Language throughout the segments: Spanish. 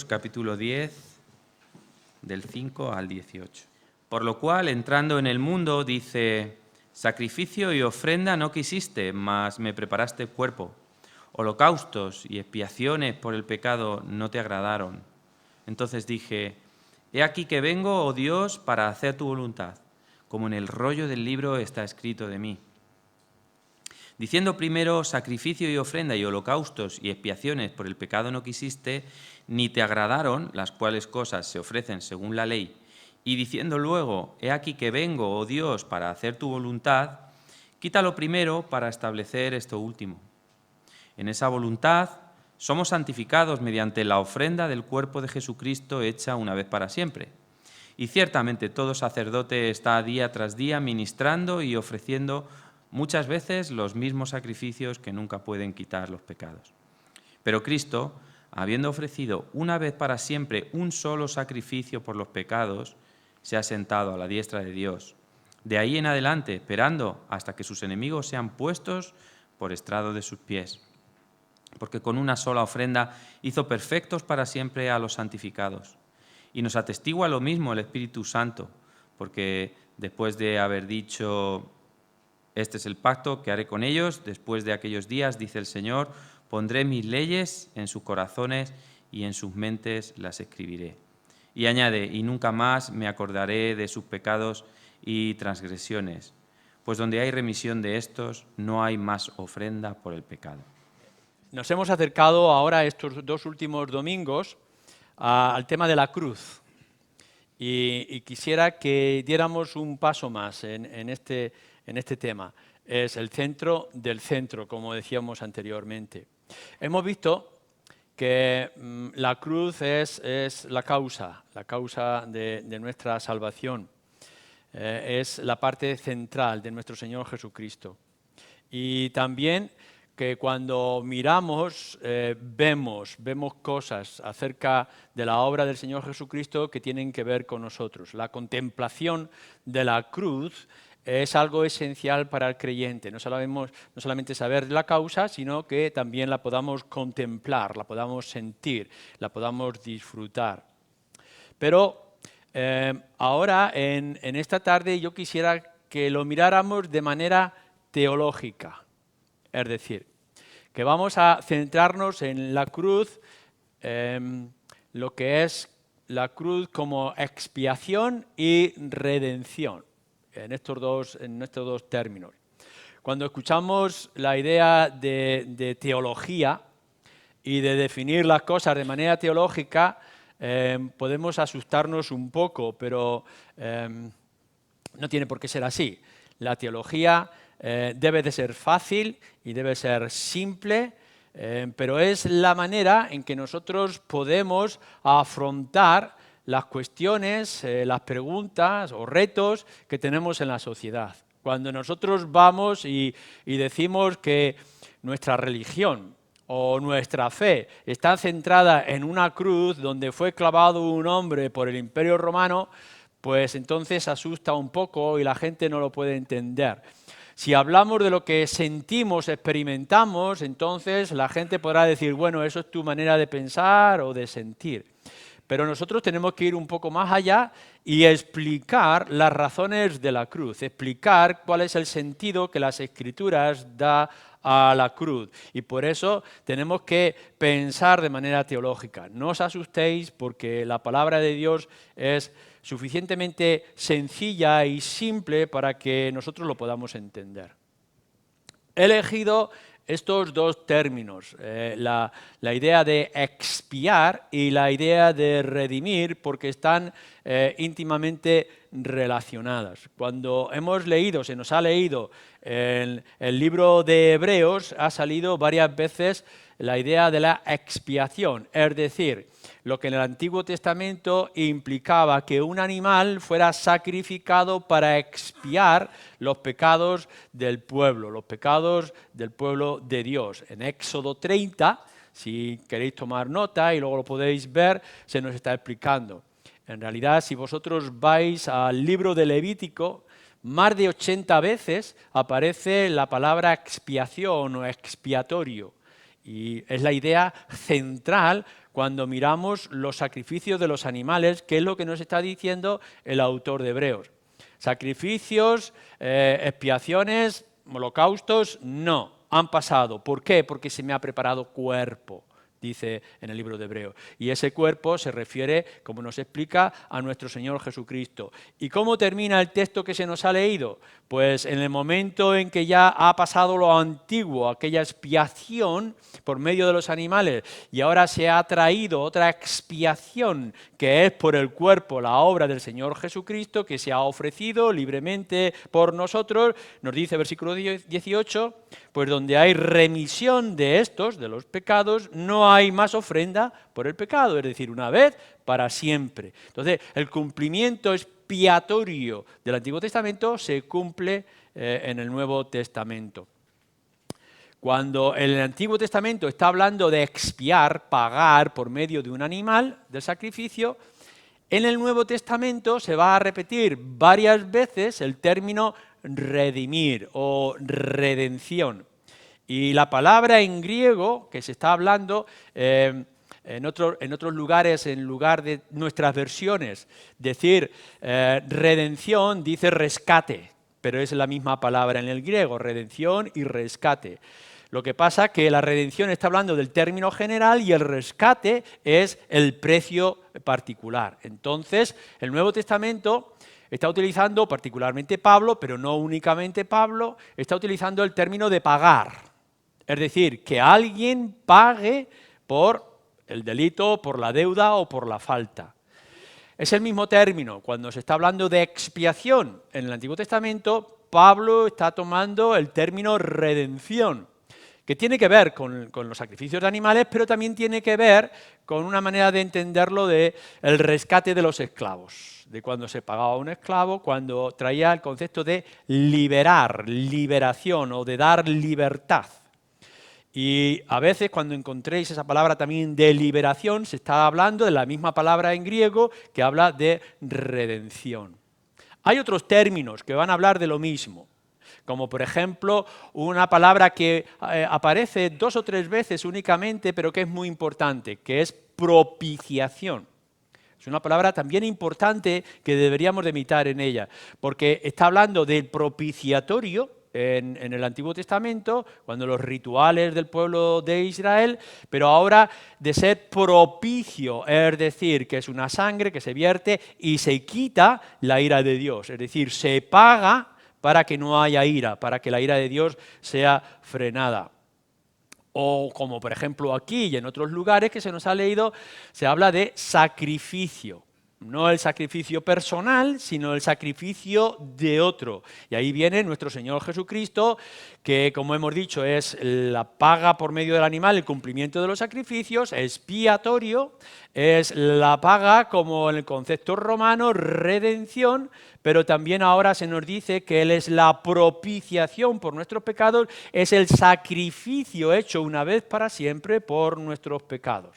capítulo 10, del 5 al 18. Por lo cual, entrando en el mundo, dice: sacrificio y ofrenda no quisiste, mas me preparaste cuerpo. Holocaustos y expiaciones por el pecado no te agradaron. Entonces dije: he aquí que vengo, oh Dios, para hacer tu voluntad, como en el rollo del libro está escrito de mí. Diciendo primero: sacrificio y ofrenda y holocaustos y expiaciones por el pecado no quisiste, ni te agradaron, las cuales cosas se ofrecen según la ley. Y diciendo luego: he aquí que vengo, oh Dios, para hacer tu voluntad, quita lo primero para establecer esto último. En esa voluntad somos santificados mediante la ofrenda del cuerpo de Jesucristo hecha una vez para siempre. Y ciertamente todo sacerdote está día tras día ministrando y ofreciendo muchas veces los mismos sacrificios que nunca pueden quitar los pecados. Pero Cristo, habiendo ofrecido una vez para siempre un solo sacrificio por los pecados, se ha sentado a la diestra de Dios. De ahí en adelante, esperando hasta que sus enemigos sean puestos por estrado de sus pies. Porque con una sola ofrenda hizo perfectos para siempre a los santificados. Y nos atestigua lo mismo el Espíritu Santo, porque después de haber dicho: este es el pacto que haré con ellos, después de aquellos días, dice el Señor, pondré mis leyes en sus corazones y en sus mentes las escribiré. Y añade: y nunca más me acordaré de sus pecados y transgresiones, pues donde hay remisión de estos, no hay más ofrenda por el pecado. Nos hemos acercado ahora estos dos últimos domingos al tema de la cruz y quisiera que diéramos un paso más en este tema. Es el centro del centro, como decíamos anteriormente. Hemos visto que la cruz es la causa de nuestra salvación. Es la parte central de nuestro Señor Jesucristo. Y también que cuando miramos, vemos cosas acerca de la obra del Señor Jesucristo que tienen que ver con nosotros. La contemplación de la cruz es algo esencial para el creyente. No solamente saber la causa, sino que también la podamos contemplar, la podamos sentir, la podamos disfrutar. Pero ahora, en esta tarde, yo quisiera que lo miráramos de manera teológica. Es decir, que vamos a centrarnos en la cruz, lo que es la cruz como expiación y redención, en estos dos términos. Cuando escuchamos la idea de teología y de definir las cosas de manera teológica, podemos asustarnos un poco, pero no tiene por qué ser así. La teología debe de ser fácil y debe ser simple, pero es la manera en que nosotros podemos afrontar las cuestiones, las preguntas o retos que tenemos en la sociedad. Cuando nosotros vamos y decimos que nuestra religión o nuestra fe está centrada en una cruz donde fue clavado un hombre por el Imperio Romano, pues entonces asusta un poco y la gente no lo puede entender. Si hablamos de lo que sentimos, experimentamos, entonces la gente podrá decir: bueno, eso es tu manera de pensar o de sentir. Pero nosotros tenemos que ir un poco más allá y explicar las razones de la cruz, explicar cuál es el sentido que las Escrituras da a la cruz. Y por eso tenemos que pensar de manera teológica. No os asustéis, porque la palabra de Dios es suficientemente sencilla y simple para que nosotros lo podamos entender. He elegido estos dos términos, la idea de expiar y la idea de redimir, porque están íntimamente relacionadas. Cuando hemos leído, se nos ha leído el libro de Hebreos, ha salido varias veces la idea de la expiación, es decir, lo que en el Antiguo Testamento implicaba que un animal fuera sacrificado para expiar los pecados del pueblo, los pecados del pueblo de Dios. En Éxodo 30, si queréis tomar nota y luego lo podéis ver, se nos está explicando. En realidad, si vosotros vais al libro de Levítico, más de 80 veces aparece la palabra expiación o expiatorio. Y es la idea central cuando miramos los sacrificios de los animales, que es lo que nos está diciendo el autor de Hebreos. Sacrificios, expiaciones, holocaustos, no, han pasado. ¿Por qué? Porque se me ha preparado cuerpo, dice en el libro de Hebreos. Y ese cuerpo se refiere, como nos explica, a nuestro Señor Jesucristo. ¿Y cómo termina el texto que se nos ha leído? Pues en el momento en que ya ha pasado lo antiguo, aquella expiación por medio de los animales, y ahora se ha traído otra expiación, que es por el cuerpo, la obra del Señor Jesucristo, que se ha ofrecido libremente por nosotros, nos dice versículo 18, pues donde hay remisión de estos, de los pecados, no hay más ofrenda por el pecado, es decir, una vez para siempre. Entonces, el cumplimiento expiatorio del Antiguo Testamento se cumple en el Nuevo Testamento. Cuando en el Antiguo Testamento está hablando de expiar, pagar por medio de un animal, del sacrificio, en el Nuevo Testamento se va a repetir varias veces el término redimir o redención. Y la palabra en griego que se está hablando en otros lugares, en lugar de nuestras versiones, decir redención, dice rescate, pero es la misma palabra en el griego, redención y rescate. Lo que pasa es que la redención está hablando del término general y el rescate es el precio particular. Entonces, el Nuevo Testamento está utilizando, particularmente Pablo, pero no únicamente Pablo, está utilizando el término de pagar. Es decir, que alguien pague por el delito, por la deuda o por la falta. Es el mismo término. Cuando se está hablando de expiación en el Antiguo Testamento, Pablo está tomando el término redención, que tiene que ver con los sacrificios de animales, pero también tiene que ver con una manera de entenderlo del rescate de los esclavos, de cuando se pagaba a un esclavo, cuando traía el concepto de liberar, liberación o de dar libertad. Y a veces cuando encontréis esa palabra también de liberación, se está hablando de la misma palabra en griego que habla de redención. Hay otros términos que van a hablar de lo mismo, como por ejemplo una palabra que aparece 2 o 3 veces únicamente, pero que es muy importante, que es propiciación. Es una palabra también importante que deberíamos de meditar en ella, porque está hablando del propiciatorio en el Antiguo Testamento, cuando los rituales del pueblo de Israel, pero ahora de ser propicio, es decir, que es una sangre que se vierte y se quita la ira de Dios, es decir, se paga para que no haya ira, para que la ira de Dios sea frenada. O como por ejemplo aquí y en otros lugares que se nos ha leído, se habla de sacrificio. No el sacrificio personal, sino el sacrificio de otro. Y ahí viene nuestro Señor Jesucristo, que como hemos dicho es la paga por medio del animal, el cumplimiento de los sacrificios, expiatorio, es la paga como en el concepto romano, redención, pero también ahora se nos dice que Él es la propiciación por nuestros pecados, es el sacrificio hecho una vez para siempre por nuestros pecados.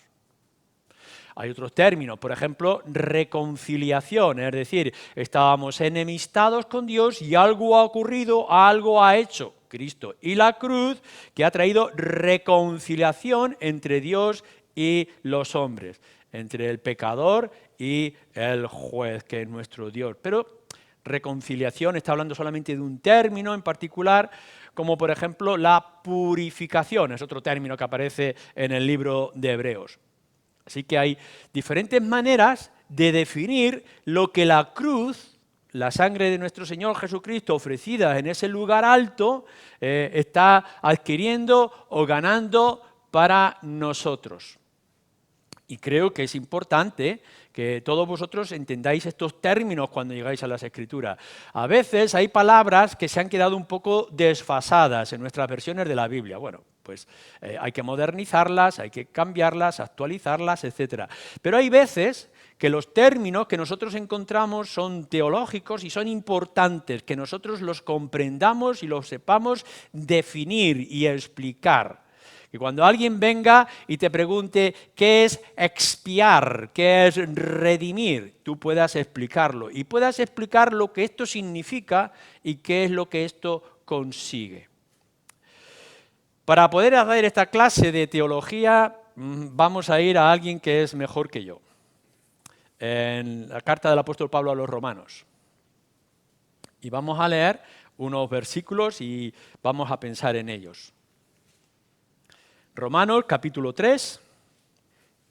Hay otros términos, por ejemplo, reconciliación, es decir, estábamos enemistados con Dios y algo ha ocurrido, algo ha hecho Cristo y la cruz que ha traído reconciliación entre Dios y los hombres, entre el pecador y el juez, que es nuestro Dios. Pero reconciliación está hablando solamente de un término en particular, como por ejemplo la purificación, es otro término que aparece en el libro de Hebreos. Así que hay diferentes maneras de definir lo que la cruz, la sangre de nuestro Señor Jesucristo ofrecida en ese lugar alto, está adquiriendo o ganando para nosotros. Y creo que es importante que todos vosotros entendáis estos términos cuando llegáis a las Escrituras. A veces hay palabras que se han quedado un poco desfasadas en nuestras versiones de la Biblia. Bueno, pues hay que modernizarlas, hay que cambiarlas, actualizarlas, etc. Pero hay veces que los términos que nosotros encontramos son teológicos y son importantes, que nosotros los comprendamos y los sepamos definir y explicar. Que cuando alguien venga y te pregunte qué es expiar, qué es redimir, tú puedas explicarlo y puedas explicar lo que esto significa y qué es lo que esto consigue. Para poder hacer esta clase de teología, vamos a ir a alguien que es mejor que yo. En la carta del apóstol Pablo a los Romanos. Y vamos a leer unos versículos y vamos a pensar en ellos. Romanos capítulo 3,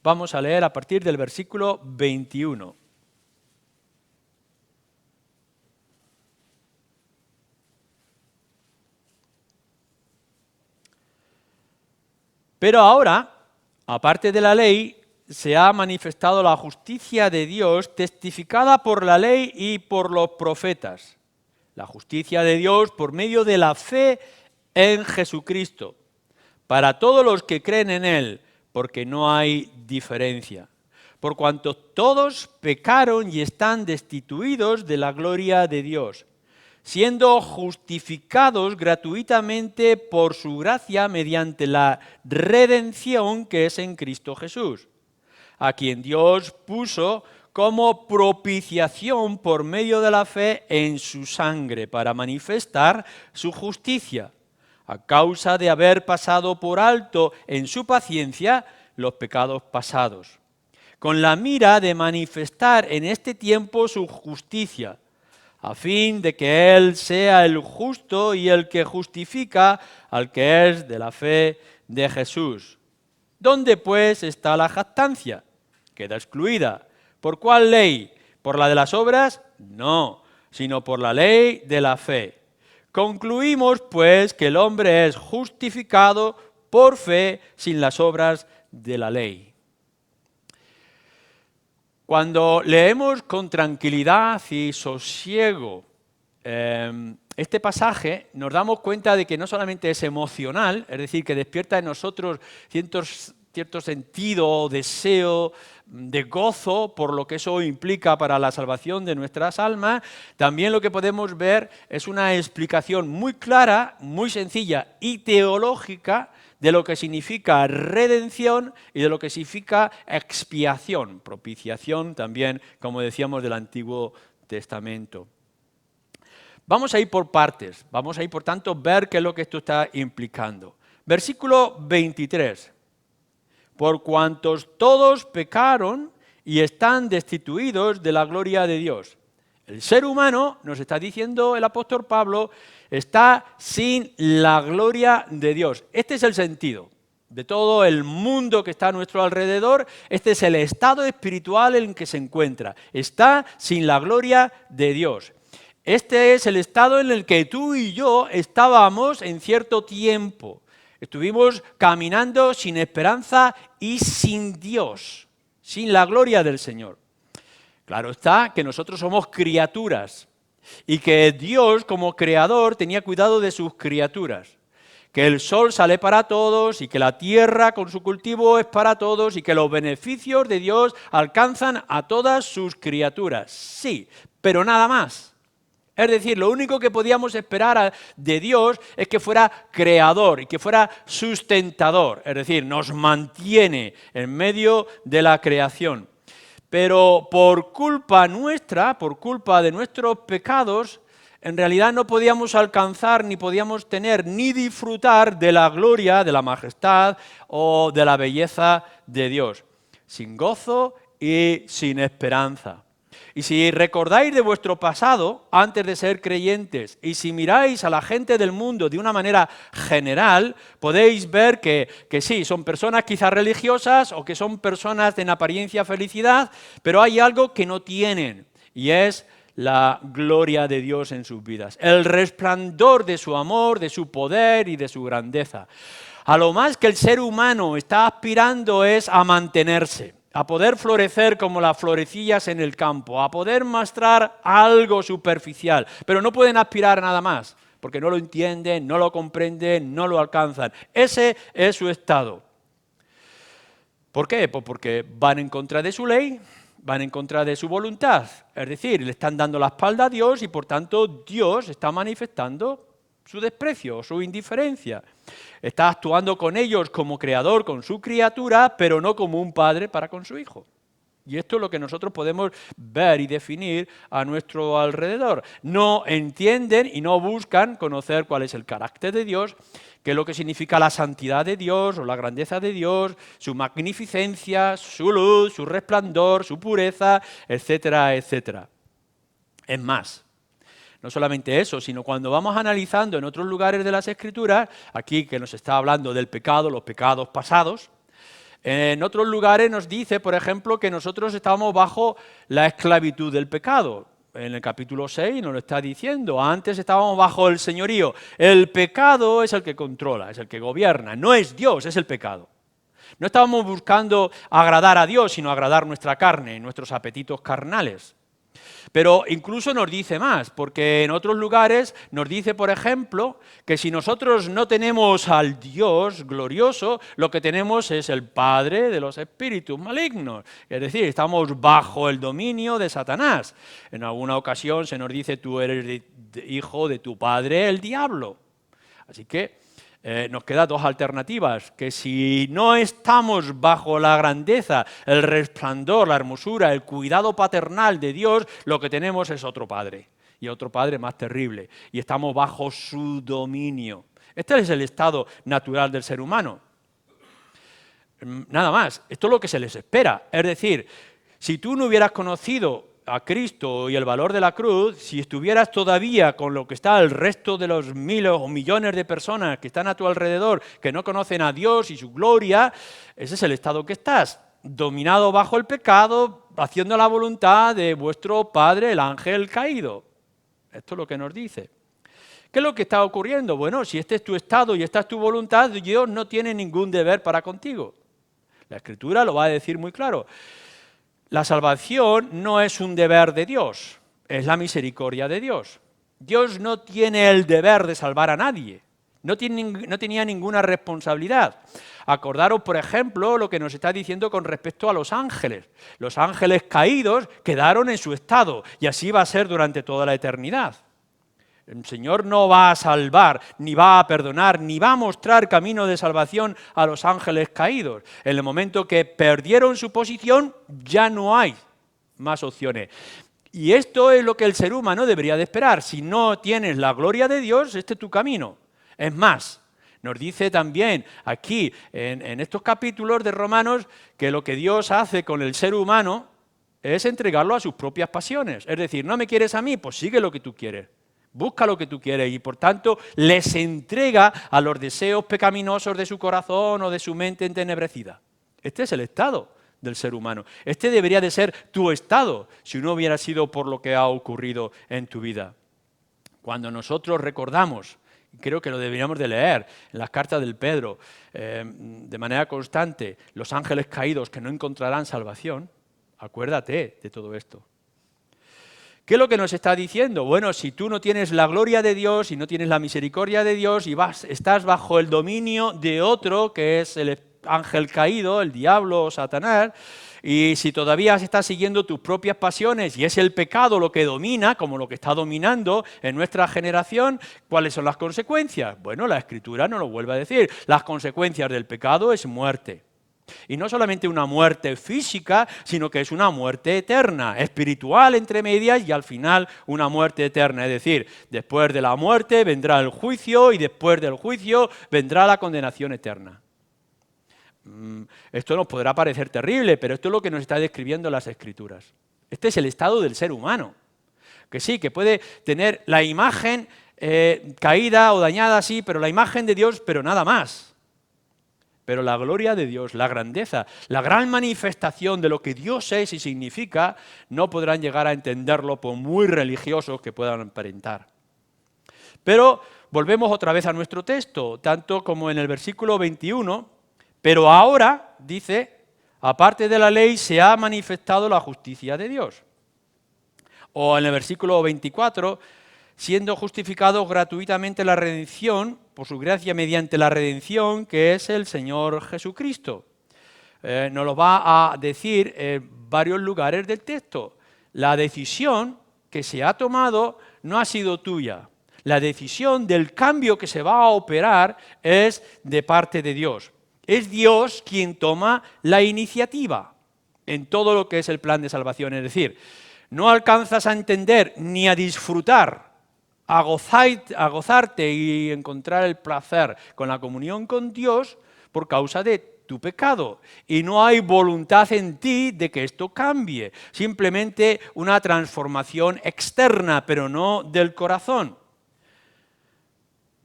vamos a leer a partir del versículo 21. Pero ahora, aparte de la ley, se ha manifestado la justicia de Dios testificada por la ley y por los profetas. La justicia de Dios por medio de la fe en Jesucristo, para todos los que creen en Él, porque no hay diferencia. Por cuanto todos pecaron y están destituidos de la gloria de Dios, siendo justificados gratuitamente por su gracia mediante la redención que es en Cristo Jesús, a quien Dios puso como propiciación por medio de la fe en su sangre, para manifestar su justicia, a causa de haber pasado por alto en su paciencia los pecados pasados, con la mira de manifestar en este tiempo su justicia, a fin de que Él sea el justo y el que justifica al que es de la fe de Jesús. ¿Dónde pues está la jactancia? Queda excluida. ¿Por cuál ley? ¿Por la de las obras? No, sino por la ley de la fe. Concluimos pues que el hombre es justificado por fe sin las obras de la ley. Cuando leemos con tranquilidad y sosiego este pasaje, nos damos cuenta de que no solamente es emocional, es decir, que despierta en nosotros cierto sentido o deseo de gozo por lo que eso implica para la salvación de nuestras almas, también lo que podemos ver es una explicación muy clara, muy sencilla y teológica de lo que significa redención y de lo que significa expiación, propiciación también, como decíamos, del Antiguo Testamento. Vamos a ir por partes, vamos a ir por tanto ver qué es lo que esto está implicando. Versículo 23. Por cuantos todos pecaron y están destituidos de la gloria de Dios. El ser humano, nos está diciendo el apóstol Pablo, está sin la gloria de Dios. Este es el sentido de todo el mundo que está a nuestro alrededor. Este es el estado espiritual en que se encuentra. Está sin la gloria de Dios. Este es el estado en el que tú y yo estábamos en cierto tiempo. Estuvimos caminando sin esperanza y sin Dios, sin la gloria del Señor. Claro está que nosotros somos criaturas y que Dios como creador tenía cuidado de sus criaturas, que el sol sale para todos y que la tierra con su cultivo es para todos y que los beneficios de Dios alcanzan a todas sus criaturas. Sí, pero nada más. Es decir, lo único que podíamos esperar de Dios es que fuera creador y que fuera sustentador, es decir, nos mantiene en medio de la creación. Pero por culpa nuestra, por culpa de nuestros pecados, en realidad no podíamos alcanzar, ni podíamos tener, ni disfrutar de la gloria, de la majestad o de la belleza de Dios. Sin gozo y sin esperanza. Y si recordáis de vuestro pasado, antes de ser creyentes, y si miráis a la gente del mundo de una manera general, podéis ver que sí, son personas quizás religiosas o que son personas en apariencia felicidad, pero hay algo que no tienen, y es la gloria de Dios en sus vidas, el resplandor de su amor, de su poder y de su grandeza. A lo más que el ser humano está aspirando es a mantenerse, a poder florecer como las florecillas en el campo, a poder mostrar algo superficial, pero no pueden aspirar a nada más, porque no lo entienden, no lo comprenden, no lo alcanzan. Ese es su estado. ¿Por qué? Pues porque van en contra de su ley, van en contra de su voluntad, es decir, le están dando la espalda a Dios y por tanto Dios está manifestando su desprecio, su indiferencia. Está actuando con ellos como creador, con su criatura, pero no como un padre para con su hijo. Y esto es lo que nosotros podemos ver y definir a nuestro alrededor. No entienden y no buscan conocer cuál es el carácter de Dios, qué es lo que significa la santidad de Dios o la grandeza de Dios, su magnificencia, su luz, su resplandor, su pureza, etcétera, etcétera. Es más, no solamente eso, sino cuando vamos analizando en otros lugares de las Escrituras, aquí que nos está hablando del pecado, los pecados pasados, en otros lugares nos dice, por ejemplo, que nosotros estamos bajo la esclavitud del pecado. En el capítulo 6 nos lo está diciendo, antes estábamos bajo el señorío. El pecado es el que controla, es el que gobierna, no es Dios, es el pecado. No estábamos buscando agradar a Dios, sino agradar nuestra carne, nuestros apetitos carnales. Pero incluso nos dice más, porque en otros lugares nos dice, por ejemplo, que si nosotros no tenemos al Dios glorioso, lo que tenemos es el padre de los espíritus malignos. Es decir, estamos bajo el dominio de Satanás. En alguna ocasión se nos dice, tú eres hijo de tu padre, el diablo. Así que nos quedan dos alternativas, que si no estamos bajo la grandeza, el resplandor, la hermosura, el cuidado paternal de Dios, lo que tenemos es otro padre, y otro padre más terrible, y estamos bajo su dominio. Este es el estado natural del ser humano. Nada más, esto es lo que se les espera. Es decir, si tú no hubieras conocido a Cristo y el valor de la cruz, si estuvieras todavía con lo que está el resto de los miles o millones de personas que están a tu alrededor, que no conocen a Dios y su gloria, ese es el estado que estás, dominado bajo el pecado, haciendo la voluntad de vuestro padre, el ángel caído. Esto es lo que nos dice. ¿Qué es lo que está ocurriendo? Bueno, si este es tu estado y esta es tu voluntad, Dios no tiene ningún deber para contigo. La Escritura lo va a decir muy claro. La salvación no es un deber de Dios, es la misericordia de Dios. Dios no tiene el deber de salvar a nadie, no tenía ninguna responsabilidad. Acordaros, por ejemplo, lo que nos está diciendo con respecto a los ángeles. Los ángeles caídos quedaron en su estado y así va a ser durante toda la eternidad. El Señor no va a salvar, ni va a perdonar, ni va a mostrar camino de salvación a los ángeles caídos. En el momento que perdieron su posición, ya no hay más opciones. Y esto es lo que el ser humano debería de esperar. Si no tienes la gloria de Dios, este es tu camino. Es más, nos dice también aquí, en estos capítulos de Romanos, que lo que Dios hace con el ser humano es entregarlo a sus propias pasiones. Es decir, ¿no me quieres a mí? Pues sigue lo que tú quieres. Busca lo que tú quieres y por tanto les entrega a los deseos pecaminosos de su corazón o de su mente entenebrecida. Este es el estado del ser humano. Este debería de ser tu estado si no hubiera sido por lo que ha ocurrido en tu vida. Cuando nosotros recordamos, creo que lo deberíamos de leer en las cartas del Pedro, de manera constante, los ángeles caídos que no encontrarán salvación, acuérdate de todo esto. ¿Qué es lo que nos está diciendo? Bueno, si tú no tienes la gloria de Dios y no tienes la misericordia de Dios y estás bajo el dominio de otro, que es el ángel caído, el diablo o Satanás, y si todavía estás siguiendo tus propias pasiones y es el pecado lo que domina, como lo que está dominando en nuestra generación, ¿cuáles son las consecuencias? Bueno, la Escritura nos lo vuelve a decir. Las consecuencias del pecado es muerte. Y no solamente una muerte física, sino que es una muerte eterna, espiritual entre medias y al final una muerte eterna. Es decir, después de la muerte vendrá el juicio y después del juicio vendrá la condenación eterna. Esto nos podrá parecer terrible, pero esto es lo que nos está describiendo las Escrituras. Este es el estado del ser humano, que sí, que puede tener la imagen caída o dañada, sí, pero la imagen de Dios, pero nada más. Pero la gloria de Dios, la grandeza, la gran manifestación de lo que Dios es y significa, no podrán llegar a entenderlo por muy religiosos que puedan aparentar. Pero volvemos otra vez a nuestro texto, tanto como en el versículo 21, pero ahora, dice, aparte de la ley se ha manifestado la justicia de Dios. O en el versículo 24, siendo justificados gratuitamente la redención, por su gracia mediante la redención, que es el Señor Jesucristo. Nos lo va a decir en varios lugares del texto. La decisión que se ha tomado no ha sido tuya. La decisión del cambio que se va a operar es de parte de Dios. Es Dios quien toma la iniciativa. en todo lo que es el plan de salvación. Es decir, no alcanzas a entender ni a disfrutar, a gozarte y encontrar el placer con la comunión con Dios por causa de tu pecado. Y no hay voluntad en ti de que esto cambie. Simplemente una transformación externa, pero no del corazón.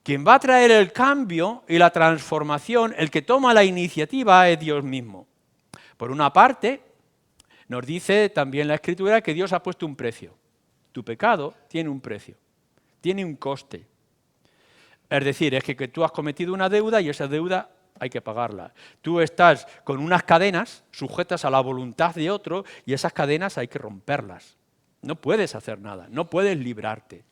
Quien va a traer el cambio y la transformación, el que toma la iniciativa es Dios mismo. Por una parte, nos dice también la Escritura que Dios ha puesto un precio. Tu pecado tiene un precio, tiene un coste. Es decir, es que tú has cometido una deuda y esa deuda hay que pagarla. Tú estás con unas cadenas sujetas a la voluntad de otro y esas cadenas hay que romperlas. No puedes hacer nada, no puedes librarte.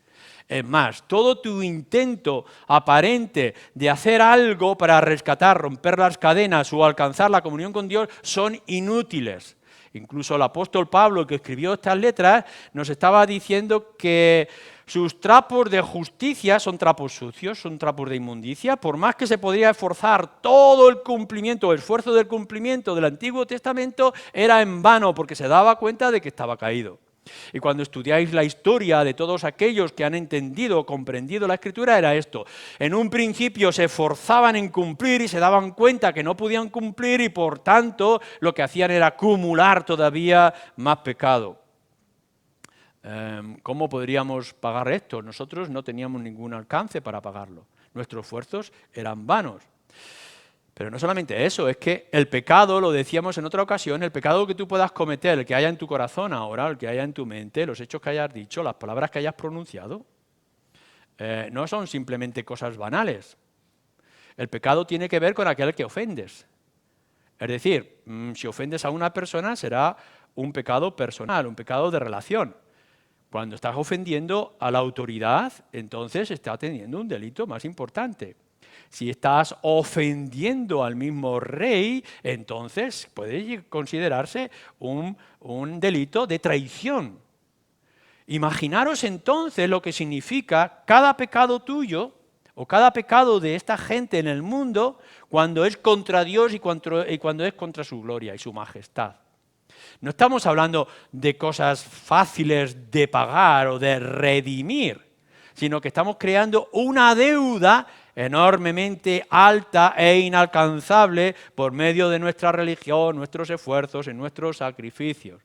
Es más, todo tu intento aparente de hacer algo para rescatar, romper las cadenas o alcanzar la comunión con Dios son inútiles. Incluso el apóstol Pablo, que escribió estas letras, nos estaba diciendo que sus trapos de justicia son trapos sucios, son trapos de inmundicia. Por más que se podría esforzar todo el cumplimiento, el esfuerzo del cumplimiento del Antiguo Testamento, era en vano porque se daba cuenta de que estaba caído. Y cuando estudiáis la historia de todos aquellos que han entendido o comprendido la Escritura, era esto. En un principio se esforzaban en cumplir y se daban cuenta que no podían cumplir y por tanto lo que hacían era acumular todavía más pecado. ¿Cómo podríamos pagar esto? Nosotros no teníamos ningún alcance para pagarlo. Nuestros esfuerzos eran vanos. Pero no solamente eso, es que el pecado, lo decíamos en otra ocasión, el pecado que tú puedas cometer, el que haya en tu corazón ahora, el que haya en tu mente, los hechos que hayas dicho, las palabras que hayas pronunciado, no son simplemente cosas banales. El pecado tiene que ver con aquel que ofendes. Es decir, si ofendes a una persona será un pecado personal, un pecado de relación. Cuando estás ofendiendo a la autoridad, entonces estás teniendo un delito más importante. Si estás ofendiendo al mismo rey, entonces puede considerarse un delito de traición. Imaginaros entonces lo que significa cada pecado tuyo o cada pecado de esta gente en el mundo cuando es contra Dios y cuando es contra su gloria y su majestad. No estamos hablando de cosas fáciles de pagar o de redimir, sino que estamos creando una deuda enormemente alta e inalcanzable por medio de nuestra religión, nuestros esfuerzos y nuestros sacrificios.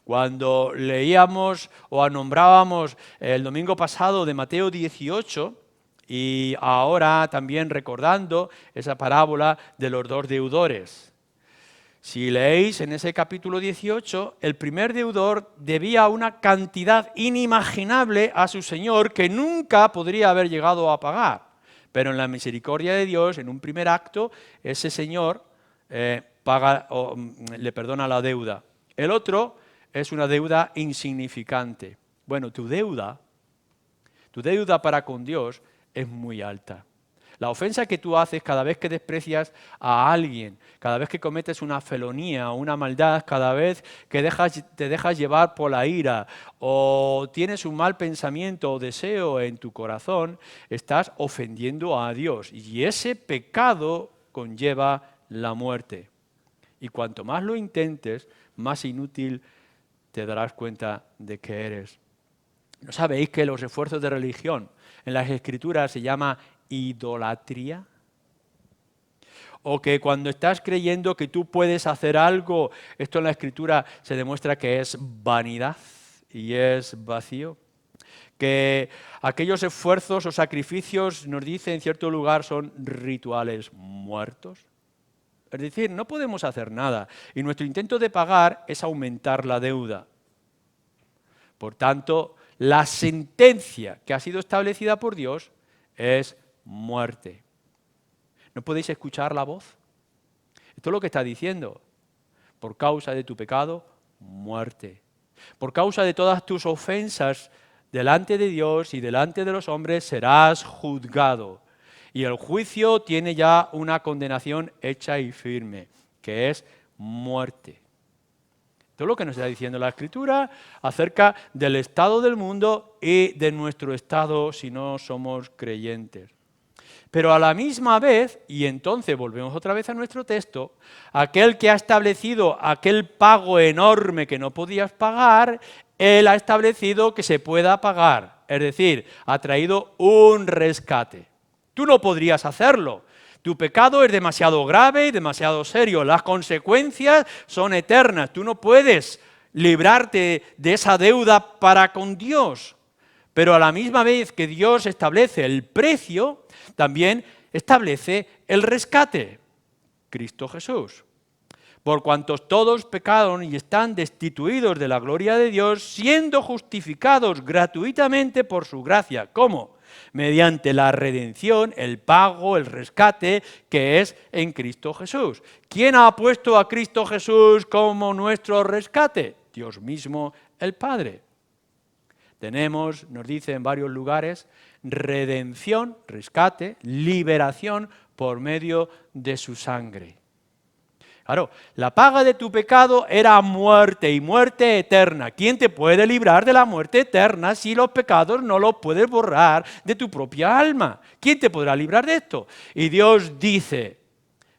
Cuando leíamos o nombrábamos el domingo pasado de Mateo 18 y ahora también recordando esa parábola de los dos deudores. Si leéis en ese capítulo 18, el primer deudor debía una cantidad inimaginable a su señor que nunca podría haber llegado a pagar. Pero en la misericordia de Dios, en un primer acto, ese señor paga o le perdona la deuda. El otro es una deuda insignificante. Bueno, tu deuda para con Dios es muy alta. La ofensa que tú haces cada vez que desprecias a alguien, cada vez que cometes una felonía o una maldad, cada vez que te dejas llevar por la ira o tienes un mal pensamiento o deseo en tu corazón, estás ofendiendo a Dios. Y ese pecado conlleva la muerte. Y cuanto más lo intentes, más inútil te darás cuenta de que eres. ¿No sabéis que los esfuerzos de religión en las Escrituras se llama idolatría? O que cuando estás creyendo que tú puedes hacer algo, esto en la Escritura se demuestra que es vanidad y es vacío. Que aquellos esfuerzos o sacrificios, nos dice en cierto lugar, son rituales muertos. Es decir, no podemos hacer nada y nuestro intento de pagar es aumentar la deuda. Por tanto, la sentencia que ha sido establecida por Dios es muerte. ¿No podéis escuchar la voz? Esto es lo que está diciendo. Por causa de tu pecado, muerte. Por causa de todas tus ofensas delante de Dios y delante de los hombres serás juzgado. Y el juicio tiene ya una condenación hecha y firme, que es muerte. Esto es lo que nos está diciendo la Escritura acerca del estado del mundo y de nuestro estado si no somos creyentes. Pero a la misma vez, y entonces volvemos otra vez a nuestro texto, aquel que ha establecido aquel pago enorme que no podías pagar, Él ha establecido que se pueda pagar. Es decir, ha traído un rescate. Tú no podrías hacerlo. Tu pecado es demasiado grave y demasiado serio. Las consecuencias son eternas. Tú no puedes librarte de esa deuda para con Dios. Pero a la misma vez que Dios establece el precio, también establece el rescate. Cristo Jesús. Por cuantos todos pecaron y están destituidos de la gloria de Dios, siendo justificados gratuitamente por su gracia. ¿Cómo? Mediante la redención, el pago, el rescate que es en Cristo Jesús. ¿Quién ha puesto a Cristo Jesús como nuestro rescate? Dios mismo, el Padre. Tenemos, nos dice en varios lugares, redención, rescate, liberación por medio de su sangre. Claro, la paga de tu pecado era muerte y muerte eterna. ¿Quién te puede librar de la muerte eterna si los pecados no los puedes borrar de tu propia alma? ¿Quién te podrá librar de esto? Y Dios dice,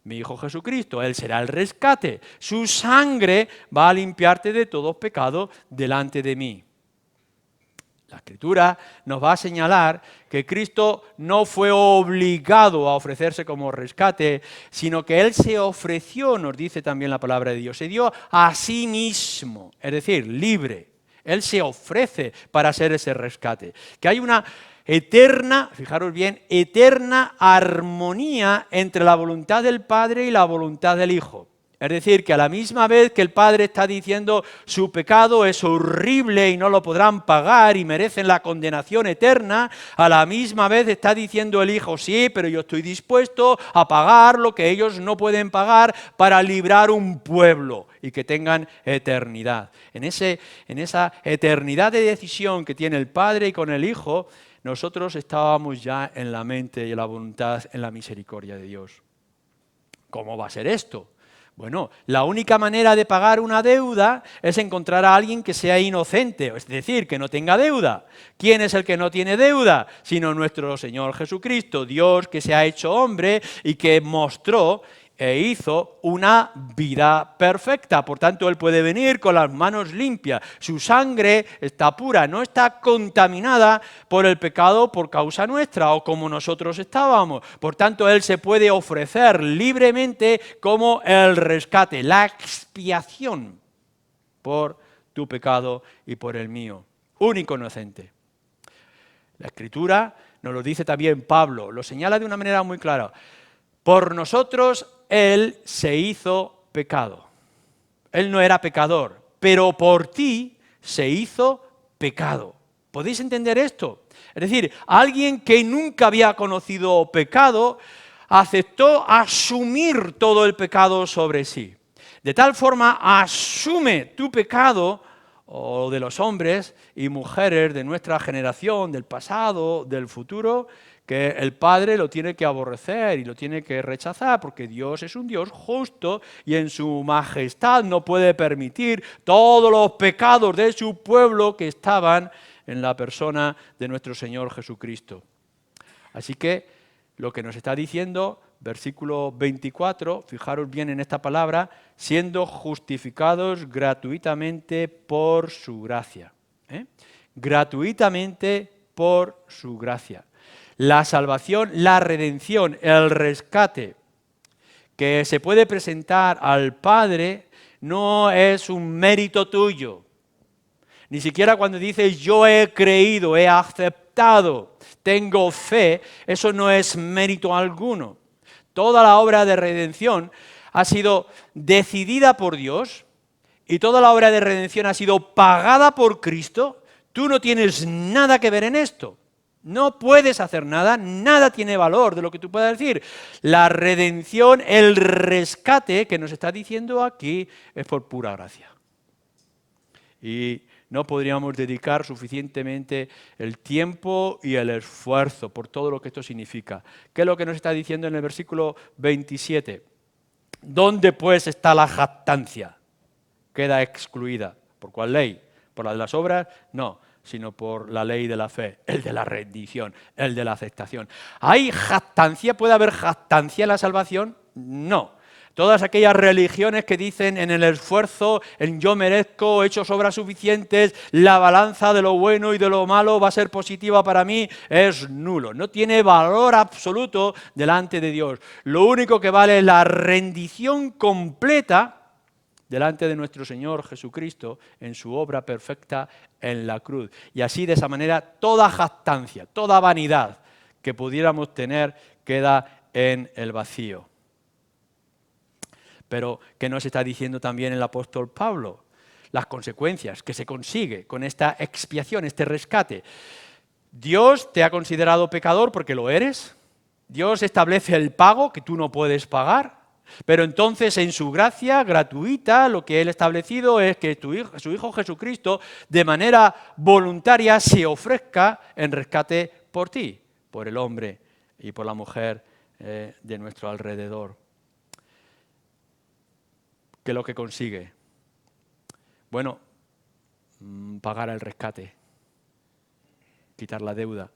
mi Hijo Jesucristo, Él será el rescate. Su sangre va a limpiarte de todo pecado delante de mí. La Escritura nos va a señalar que Cristo no fue obligado a ofrecerse como rescate, sino que Él se ofreció, nos dice también la palabra de Dios, se dio a sí mismo, es decir, libre. Él se ofrece para hacer ese rescate. Que hay una eterna, fijaros bien, eterna armonía entre la voluntad del Padre y la voluntad del Hijo. Es decir, que a la misma vez que el Padre está diciendo su pecado es horrible y no lo podrán pagar y merecen la condenación eterna, a la misma vez está diciendo el Hijo, sí, pero yo estoy dispuesto a pagar lo que ellos no pueden pagar para librar un pueblo y que tengan eternidad. En esa eternidad de decisión que tiene el Padre y con el Hijo, nosotros estábamos ya en la mente y en la voluntad, en la misericordia de Dios. ¿Cómo va a ser esto? Bueno, la única manera de pagar una deuda es encontrar a alguien que sea inocente, es decir, que no tenga deuda. ¿Quién es el que no tiene deuda? Sino nuestro Señor Jesucristo, Dios que se ha hecho hombre y que mostró e hizo una vida perfecta. Por tanto, Él puede venir con las manos limpias. Su sangre está pura, no está contaminada por el pecado por causa nuestra o como nosotros estábamos. Por tanto, Él se puede ofrecer libremente como el rescate, la expiación por tu pecado y por el mío. Único inocente. La Escritura nos lo dice también Pablo, lo señala de una manera muy clara. Por nosotros Él se hizo pecado. Él no era pecador, pero por ti se hizo pecado. ¿Podéis entender esto? Es decir, alguien que nunca había conocido pecado aceptó asumir todo el pecado sobre sí. De tal forma asume tu pecado, o de los hombres y mujeres de nuestra generación, del pasado, del futuro, que el Padre lo tiene que aborrecer y lo tiene que rechazar, porque Dios es un Dios justo y en su majestad no puede permitir todos los pecados de su pueblo que estaban en la persona de nuestro Señor Jesucristo. Así que lo que nos está diciendo, versículo 24, fijaros bien en esta palabra, siendo justificados gratuitamente por su gracia. Gratuitamente por su gracia. La salvación, la redención, el rescate que se puede presentar al Padre no es un mérito tuyo. Ni siquiera cuando dices yo he creído, he aceptado, tengo fe, eso no es mérito alguno. Toda la obra de redención ha sido decidida por Dios y toda la obra de redención ha sido pagada por Cristo. Tú no tienes nada que ver en esto. No puedes hacer nada, nada tiene valor de lo que tú puedas decir. La redención, el rescate que nos está diciendo aquí es por pura gracia. Y no podríamos dedicar suficientemente el tiempo y el esfuerzo por todo lo que esto significa. ¿Qué es lo que nos está diciendo en el versículo 27? ¿Dónde pues está la jactancia? Queda excluida. ¿Por cuál ley? ¿Por la de las obras? No. sino por la ley de la fe, el de la rendición, el de la aceptación. ¿Hay jactancia? ¿Puede haber jactancia en la salvación? No. Todas aquellas religiones que dicen en el esfuerzo, en yo merezco, he hecho obras suficientes, la balanza de lo bueno y de lo malo va a ser positiva para mí, es nulo. No tiene valor absoluto delante de Dios. Lo único que vale es la rendición completa delante de nuestro Señor Jesucristo en su obra perfecta en la cruz. Y así, de esa manera, toda jactancia, toda vanidad que pudiéramos tener queda en el vacío. Pero, ¿qué nos está diciendo también el apóstol Pablo? Las consecuencias que se consigue con esta expiación, este rescate. Dios te ha considerado pecador porque lo eres. Dios establece el pago que tú no puedes pagar. Pero entonces, en su gracia gratuita, lo que Él ha establecido es que su Hijo Jesucristo, de manera voluntaria, se ofrezca en rescate por ti, por el hombre y por la mujer de nuestro alrededor. ¿Qué es lo que consigue? Bueno, pagar el rescate, quitar la deuda.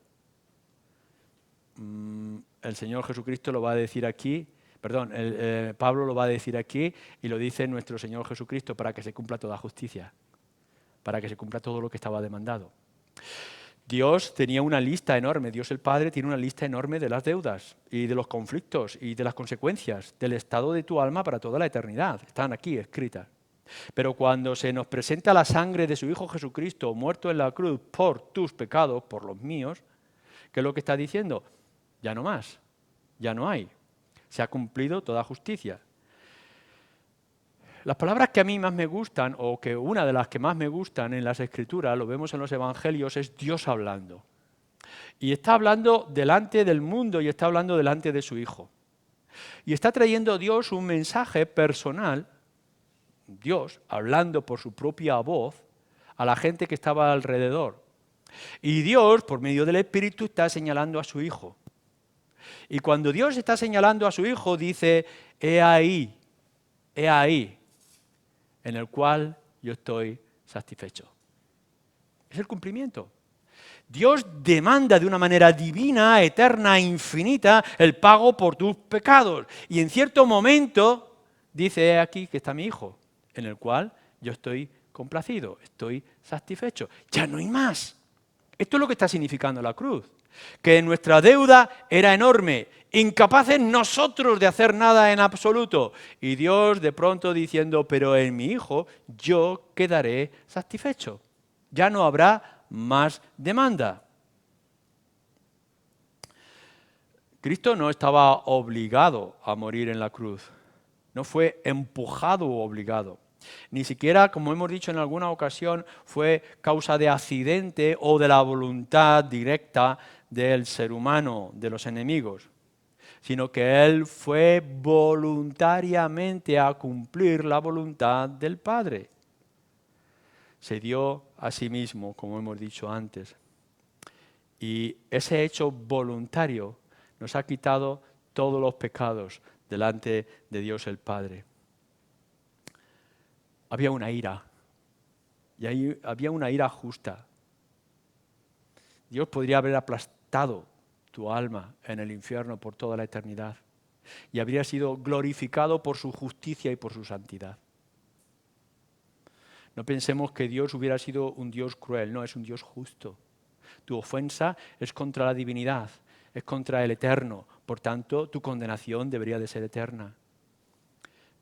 El Señor Jesucristo lo va a decir aquí, Pablo lo va a decir aquí y lo dice nuestro Señor Jesucristo para que se cumpla toda justicia, para que se cumpla todo lo que estaba demandado. Dios tenía una lista enorme, Dios el Padre tiene una lista enorme de las deudas y de los conflictos y de las consecuencias del estado de tu alma para toda la eternidad. Están aquí escritas. Pero cuando se nos presenta la sangre de su Hijo Jesucristo muerto en la cruz por tus pecados, por los míos, ¿qué es lo que está diciendo? Ya no más, ya no hay. Se ha cumplido toda justicia. Las palabras que a mí más me gustan, o que una de las que más me gustan en las Escrituras, lo vemos en los Evangelios, es Dios hablando. Y está hablando delante del mundo y está hablando delante de su Hijo. Y está trayendo Dios un mensaje personal, Dios hablando por su propia voz a la gente que estaba alrededor. Y Dios, por medio del Espíritu, está señalando a su Hijo. Y cuando Dios está señalando a su Hijo, dice, he ahí, en el cual yo estoy satisfecho. Es el cumplimiento. Dios demanda de una manera divina, eterna, infinita, el pago por tus pecados. Y en cierto momento dice, he aquí que está mi Hijo, en el cual yo estoy complacido, estoy satisfecho. Ya no hay más. Esto es lo que está significando la cruz. Que nuestra deuda era enorme, incapaces nosotros de hacer nada en absoluto. Y Dios de pronto diciendo, pero en mi Hijo yo quedaré satisfecho. Ya no habrá más demanda. Cristo no estaba obligado a morir en la cruz. No fue empujado o obligado. Ni siquiera, como hemos dicho en alguna ocasión, fue causa de accidente o de la voluntad directa del ser humano, de los enemigos, sino que Él fue voluntariamente a cumplir la voluntad del Padre. Se dio a sí mismo, como hemos dicho antes. Y ese hecho voluntario nos ha quitado todos los pecados delante de Dios el Padre. Había una ira, y ahí había una ira justa. Dios podría haber aplastado tu alma en el infierno por toda la eternidad y habría sido glorificado por su justicia y por su santidad. No pensemos que Dios hubiera sido un Dios cruel, no, es un Dios justo. Tu ofensa es contra la divinidad, es contra el eterno, por tanto tu condenación debería de ser eterna.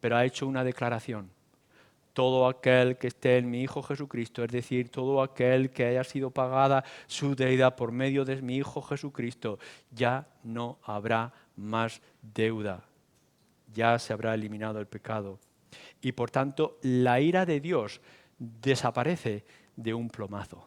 Pero ha hecho una declaración. Todo aquel que esté en mi Hijo Jesucristo, es decir, todo aquel que haya sido pagada su deuda por medio de mi Hijo Jesucristo, ya no habrá más deuda. Ya se habrá eliminado el pecado. Y por tanto, la ira de Dios desaparece de un plumazo.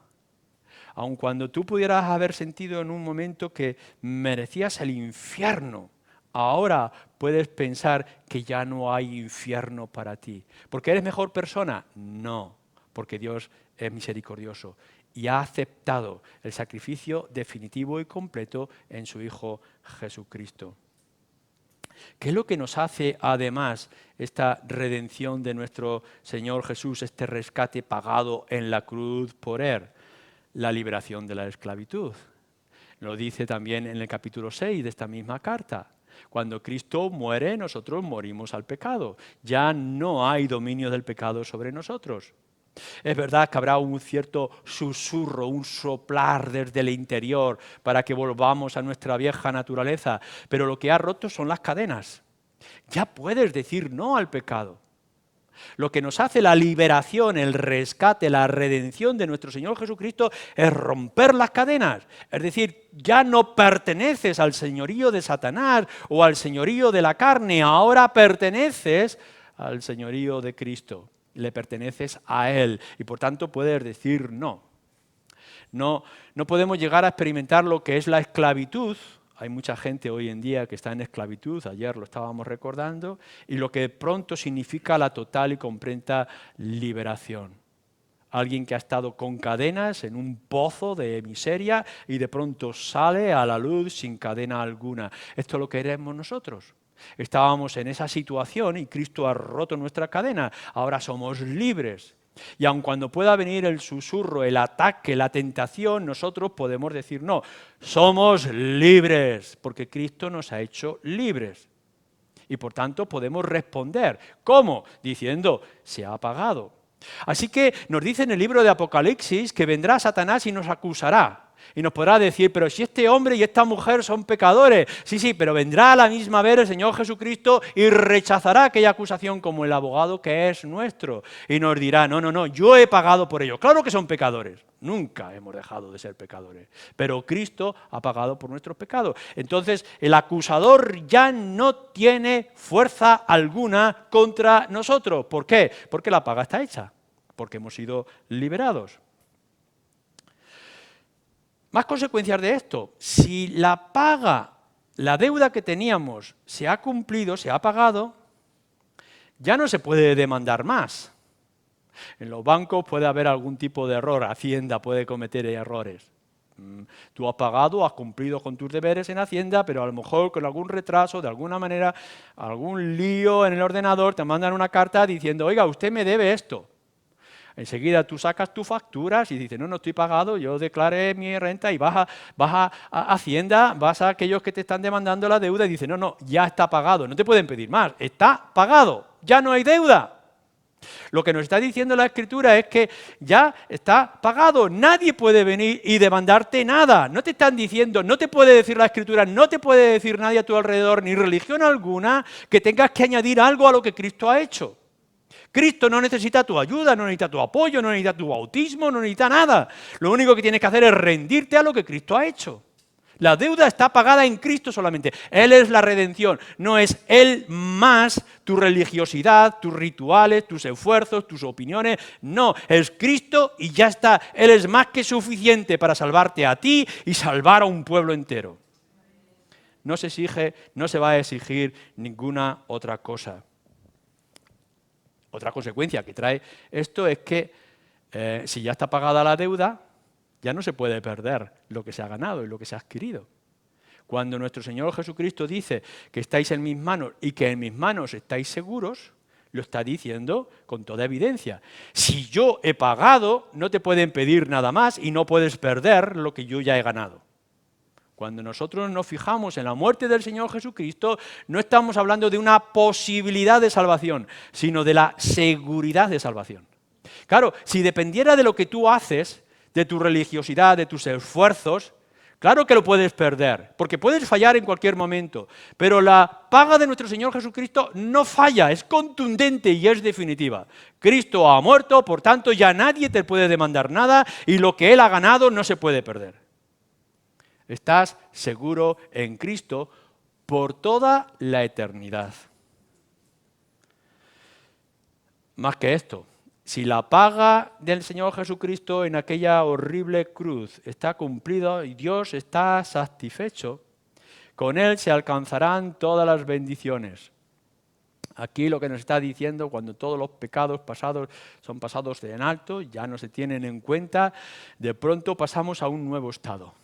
Aun cuando tú pudieras haber sentido en un momento que merecías el infierno, ahora puedes pensar que ya no hay infierno para ti. ¿Porque eres mejor persona? No, porque Dios es misericordioso y ha aceptado el sacrificio definitivo y completo en su Hijo Jesucristo. ¿Qué es lo que nos hace además esta redención de nuestro Señor Jesús, este rescate pagado en la cruz por Él? la liberación de la esclavitud. Lo dice también en el capítulo 6 de esta misma carta. Cuando Cristo muere, nosotros morimos al pecado. Ya no hay dominio del pecado sobre nosotros. Es verdad que habrá un cierto susurro, un soplar desde el interior para que volvamos a nuestra vieja naturaleza, pero lo que ha roto son las cadenas. Ya puedes decir no al pecado. Lo que nos hace la liberación, el rescate, la redención de nuestro Señor Jesucristo es romper las cadenas. Es decir, ya no perteneces al señorío de Satanás o al señorío de la carne, ahora perteneces al señorío de Cristo. Le perteneces a Él y por tanto puedes decir no. No podemos llegar a experimentar lo que es la esclavitud. Hay mucha gente hoy en día que está en esclavitud, ayer lo estábamos recordando, y lo que pronto significa la total y completa liberación. Alguien que ha estado con cadenas en un pozo de miseria y de pronto sale a la luz sin cadena alguna. Esto es lo que queremos nosotros. Estábamos en esa situación y Cristo ha roto nuestra cadena. Ahora somos libres. Y aun cuando pueda venir el susurro, el ataque, la tentación, nosotros podemos decir no, somos libres, porque Cristo nos ha hecho libres. Y por tanto podemos responder. ¿Cómo? Diciendo, se ha pagado. Así que nos dice en el libro de Apocalipsis que vendrá Satanás y nos acusará. Y nos podrá decir, pero si este hombre y esta mujer son pecadores. Sí, pero vendrá a la misma vez el Señor Jesucristo y rechazará aquella acusación como el abogado que es nuestro. Y nos dirá, no, yo he pagado por ello. Claro que son pecadores. Nunca hemos dejado de ser pecadores. Pero Cristo ha pagado por nuestros pecados. Entonces, el acusador ya no tiene fuerza alguna contra nosotros. ¿Por qué? Porque la paga está hecha. Porque hemos sido liberados. Más consecuencias de esto, si la paga, la deuda que teníamos se ha cumplido, se ha pagado, ya no se puede demandar más. En los bancos puede haber algún tipo de error, Hacienda puede cometer errores. Tú has pagado, has cumplido con tus deberes en Hacienda, pero a lo mejor con algún retraso, de alguna manera, algún lío en el ordenador, te mandan una carta diciendo, oiga, usted me debe esto. Enseguida tú sacas tus facturas y dices, no estoy pagado, yo declaré mi renta y vas a Hacienda, vas a aquellos que te están demandando la deuda y dices, no, ya está pagado, no te pueden pedir más, está pagado, ya no hay deuda. Lo que nos está diciendo la Escritura es que ya está pagado, nadie puede venir y demandarte nada. No te están diciendo, no te puede decir la Escritura, no te puede decir nadie a tu alrededor, ni religión alguna, que tengas que añadir algo a lo que Cristo ha hecho. Cristo no necesita tu ayuda, no necesita tu apoyo, no necesita tu bautismo, no necesita nada. Lo único que tienes que hacer es rendirte a lo que Cristo ha hecho. La deuda está pagada en Cristo solamente. Él es la redención. No es Él más tu religiosidad, tus rituales, tus esfuerzos, tus opiniones. No, es Cristo y ya está. Él es más que suficiente para salvarte a ti y salvar a un pueblo entero. No se exige, no se va a exigir ninguna otra cosa. Otra consecuencia que trae esto es que si ya está pagada la deuda, ya no se puede perder lo que se ha ganado y lo que se ha adquirido. Cuando nuestro Señor Jesucristo dice que estáis en mis manos y que en mis manos estáis seguros, lo está diciendo con toda evidencia. Si yo he pagado, no te pueden pedir nada más y no puedes perder lo que yo ya he ganado. Cuando nosotros nos fijamos en la muerte del Señor Jesucristo, no estamos hablando de una posibilidad de salvación, sino de la seguridad de salvación. Claro, si dependiera de lo que tú haces, de tu religiosidad, de tus esfuerzos, claro que lo puedes perder, porque puedes fallar en cualquier momento, pero la paga de nuestro Señor Jesucristo no falla, es contundente y es definitiva. Cristo ha muerto, por tanto ya nadie te puede demandar nada y lo que Él ha ganado no se puede perder. Estás seguro en Cristo por toda la eternidad. Más que esto, si la paga del Señor Jesucristo en aquella horrible cruz está cumplida y Dios está satisfecho, con Él se alcanzarán todas las bendiciones. Aquí lo que nos está diciendo, cuando todos los pecados pasados son pasados en alto, ya no se tienen en cuenta, de pronto pasamos a un nuevo estado.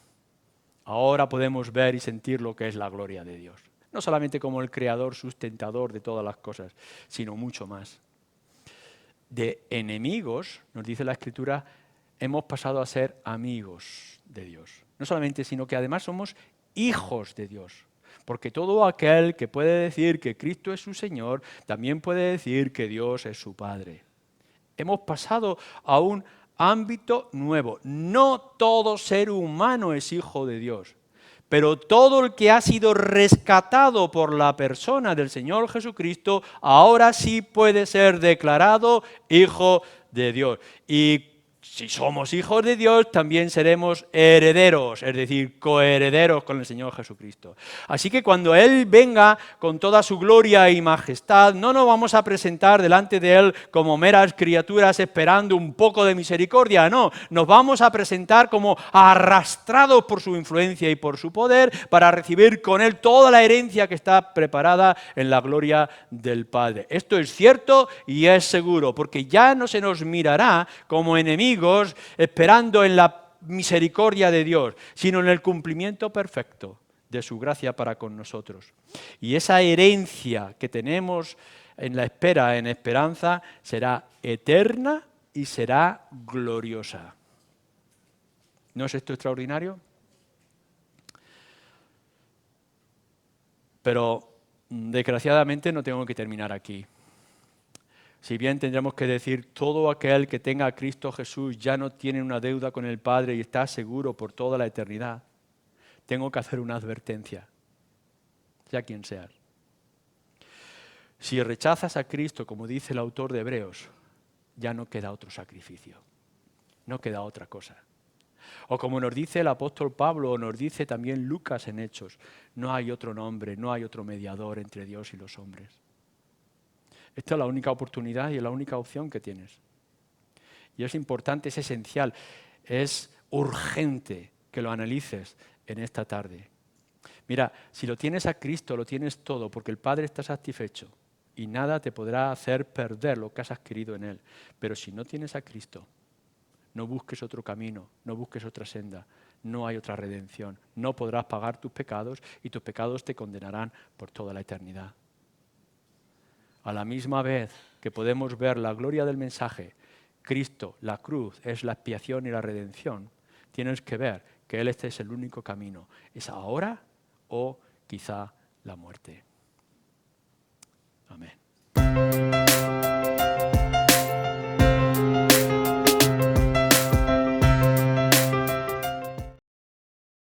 Ahora podemos ver y sentir lo que es la gloria de Dios. No solamente como el creador, sustentador de todas las cosas, sino mucho más. De enemigos, nos dice la Escritura, hemos pasado a ser amigos de Dios. No solamente, sino que además somos hijos de Dios. Porque todo aquel que puede decir que Cristo es su Señor, también puede decir que Dios es su Padre. Hemos pasado a un ámbito nuevo. No todo ser humano es hijo de Dios, pero todo el que ha sido rescatado por la persona del Señor Jesucristo, ahora sí puede ser declarado hijo de Dios. Y si somos hijos de Dios, también seremos herederos, es decir, coherederos con el Señor Jesucristo. Así que cuando Él venga con toda su gloria y majestad, no nos vamos a presentar delante de Él como meras criaturas esperando un poco de misericordia, no, nos vamos a presentar como arrastrados por su influencia y por su poder para recibir con Él toda la herencia que está preparada en la gloria del Padre. Esto es cierto y es seguro, porque ya no se nos mirará como enemigos esperando en la misericordia de Dios, sino en el cumplimiento perfecto de su gracia para con nosotros. Y esa herencia que tenemos en la espera, en esperanza, será eterna y será gloriosa. ¿No es esto extraordinario? Pero desgraciadamente no tengo que terminar aquí. Si bien tendremos que decir, todo aquel que tenga a Cristo Jesús ya no tiene una deuda con el Padre y está seguro por toda la eternidad, tengo que hacer una advertencia, sea quien seas. Si rechazas a Cristo, como dice el autor de Hebreos, ya no queda otro sacrificio, no queda otra cosa. O como nos dice el apóstol Pablo, o nos dice también Lucas en Hechos, no hay otro nombre, no hay otro mediador entre Dios y los hombres. Esta es la única oportunidad y la única opción que tienes. Y es importante, es esencial, es urgente que lo analices en esta tarde. Mira, si lo tienes a Cristo, lo tienes todo, porque el Padre está satisfecho y nada te podrá hacer perder lo que has adquirido en Él. Pero si no tienes a Cristo, no busques otro camino, no busques otra senda, no hay otra redención. No podrás pagar tus pecados y tus pecados te condenarán por toda la eternidad. A la misma vez que podemos ver la gloria del mensaje, Cristo, la cruz, es la expiación y la redención, tienes que ver que este es el único camino. ¿Es ahora o quizá la muerte? Amén.